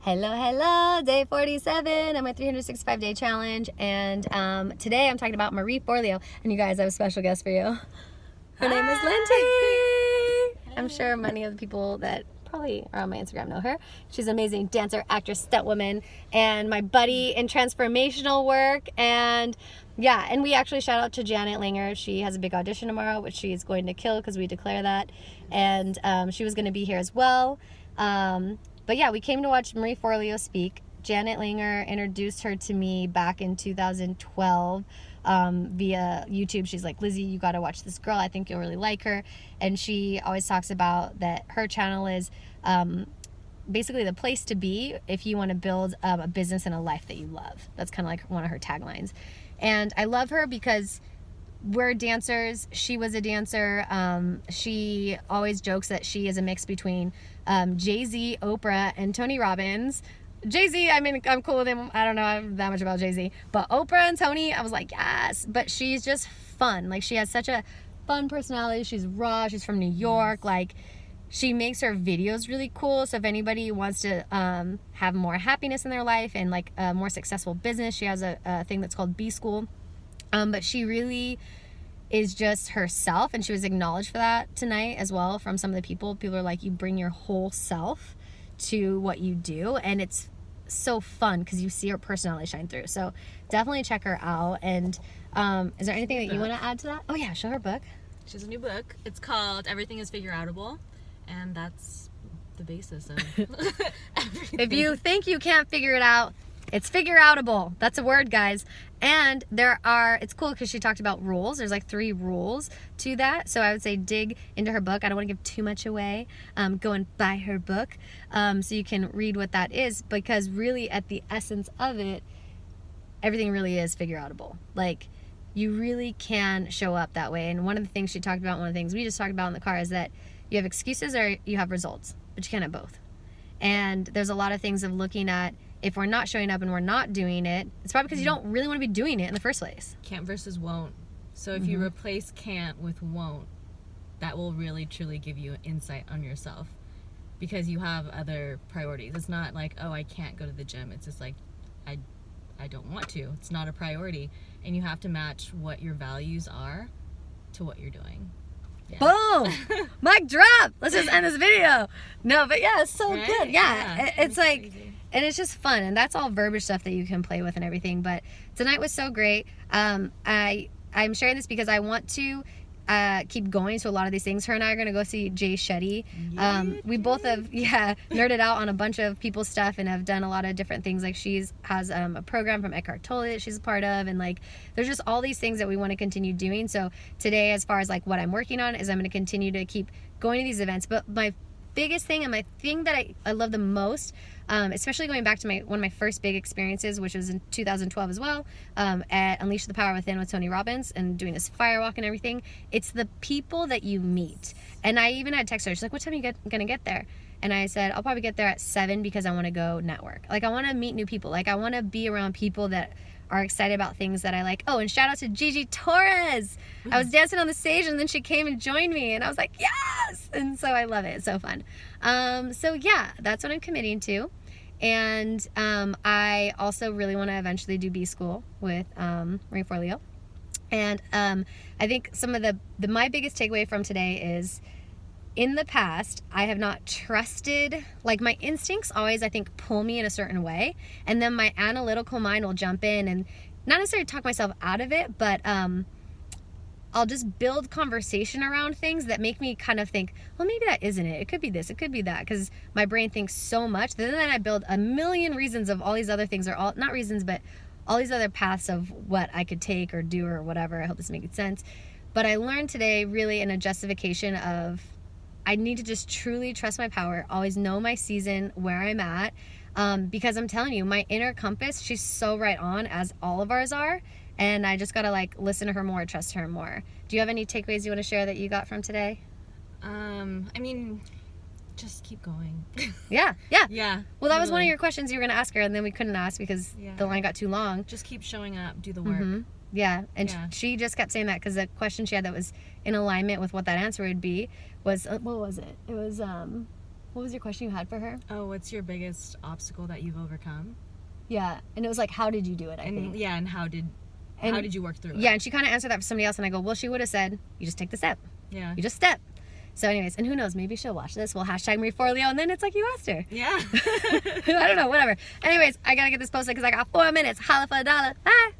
Hello, day 47 of my 365-day challenge, and today I'm talking about Marie Forleo, and you guys, I have a special guest for you. Her name is Lindsay. I'm sure many of the people that probably are on my Instagram know her. She's an amazing dancer, actress, stunt woman, and my buddy in transformational work, and yeah, and we actually shout out to Janet Langer. She has a big audition tomorrow, which she is going to kill because we declare that, and she was going to be here as well. But yeah, we came to watch Marie Forleo speak. Janet Langer introduced her to me back in 2012 via YouTube. She's like, Lizzie, you got to watch this girl. I think you'll really like her. And she always talks about that her channel is basically the place to be if you want to build a business and a life that you love. That's kind of like one of her taglines. And I love her because we're dancers. She was a dancer. She always jokes that she is a mix between Jay-Z, Oprah, and Tony Robbins. Jay-Z, I mean, I'm cool with him. I don't know that much about Jay-Z. But Oprah and Tony, I was like, yes. But she's just fun. Like, she has such a fun personality. She's raw. She's from New York. Like, she makes her videos really cool. So if anybody wants to have more happiness in their life and, like, a more successful business, she has a thing that's called B School. But she really is just herself, and she was acknowledged for that tonight as well from some of the people. People are like, you bring your whole self to what you do, and it's so fun because you see her personality shine through. So definitely check her out. And is there anything that you want to add to that? Oh yeah, show her book. She has a new book. It's called Everything is Figure-Outable, and that's the basis of everything. If you think you can't figure it out, it's figure-outable. That's a word, guys. And it's cool because she talked about rules. There's like 3 rules to that. So I would say dig into her book. I don't want to give too much away. Go and buy her book so you can read what that is, because really at the essence of it, everything really is figure-outable. Like, you really can show up that way. And one of the things she talked about, one of the things we just talked about in the car, is that you have excuses or you have results, but you can't have both. And there's a lot of things of looking at, if we're not showing up and we're not doing it, it's probably because you don't really want to be doing it in the first place. Can't versus won't. So if you replace can't with won't, that will really truly give you an insight on yourself, because you have other priorities. It's not like, oh, I can't go to the gym. It's just like, I don't want to. It's not a priority. And you have to match what your values are to what you're doing. Yeah. Boom! Mic drop! Let's just end this video. No, but yeah, it's so right? good. Yeah. It's like, crazy. And it's just fun, and that's all verbiage stuff that you can play with and everything. But tonight was so great. I'm sharing this because I want to keep going to a lot of these things. Her and I are going to go see Jay Shetty. We both have nerded out on a bunch of people's stuff and have done a lot of different things. Like, has a program from Eckhart Tolle that she's a part of, and like there's just all these things that we want to continue doing. So today, as far as like what I'm working on, is I'm going to continue to keep going to these events. But my biggest thing, and my thing that I love the most, especially going back to one of my first big experiences, which was in 2012 as well, at Unleash the Power Within with Tony Robbins and doing this firewalk and everything. It's the people that you meet. And I even had text her. She's like, what time are you gonna get there? And I said, I'll probably get there at 7 because I want to go network. Like, I want to meet new people. Like, I want to be around people that are excited about things that I like. Oh, and shout out to Gigi Torres. I was dancing on the stage, and then she came and joined me, and I was like, yes! And so I love it. It's so fun. So yeah, that's what I'm committing to. And I also really want to eventually do B School with Marie Forleo. And I think some of my biggest takeaway from today is, in the past, I have not trusted, like, my instincts always, I think, pull me in a certain way, and then my analytical mind will jump in and not necessarily talk myself out of it, but I'll just build conversation around things that make me kind of think, well, maybe that isn't it. It could be this, it could be that, because my brain thinks so much. Then I build a million reasons of all these other things, or all, not reasons, but all these other paths of what I could take or do or whatever. I hope this makes sense. But I learned today really in a justification of, I need to just truly trust my power, always know my season, where I'm at, because I'm telling you, my inner compass, she's so right on, as all of ours are, and I just gotta like listen to her more, trust her more. Do you have any takeaways you want to share that you got from today? I mean, just keep going. Yeah. Well, that was one of really. your questions you were gonna ask her, and then we couldn't ask because the line got too long. Just keep showing up, do the work. Yeah, and she just kept saying that because the question she had that was in alignment with what that answer would be was, what was it? It was, What was your question you had for her? Oh, what's your biggest obstacle that you've overcome? Yeah, and it was like, how did you do it? I think. Yeah, and how did you work through it? Yeah, and she kind of answered that for somebody else, and I go, well, she would have said, you just take the step. Yeah. You just step. So, anyways, and who knows? Maybe she'll watch this. We'll hashtag Marie Forleo, and then it's like you asked her. Yeah. I don't know. Whatever. Anyways, I gotta get this posted because I got 4 minutes. Holla for $1. Bye.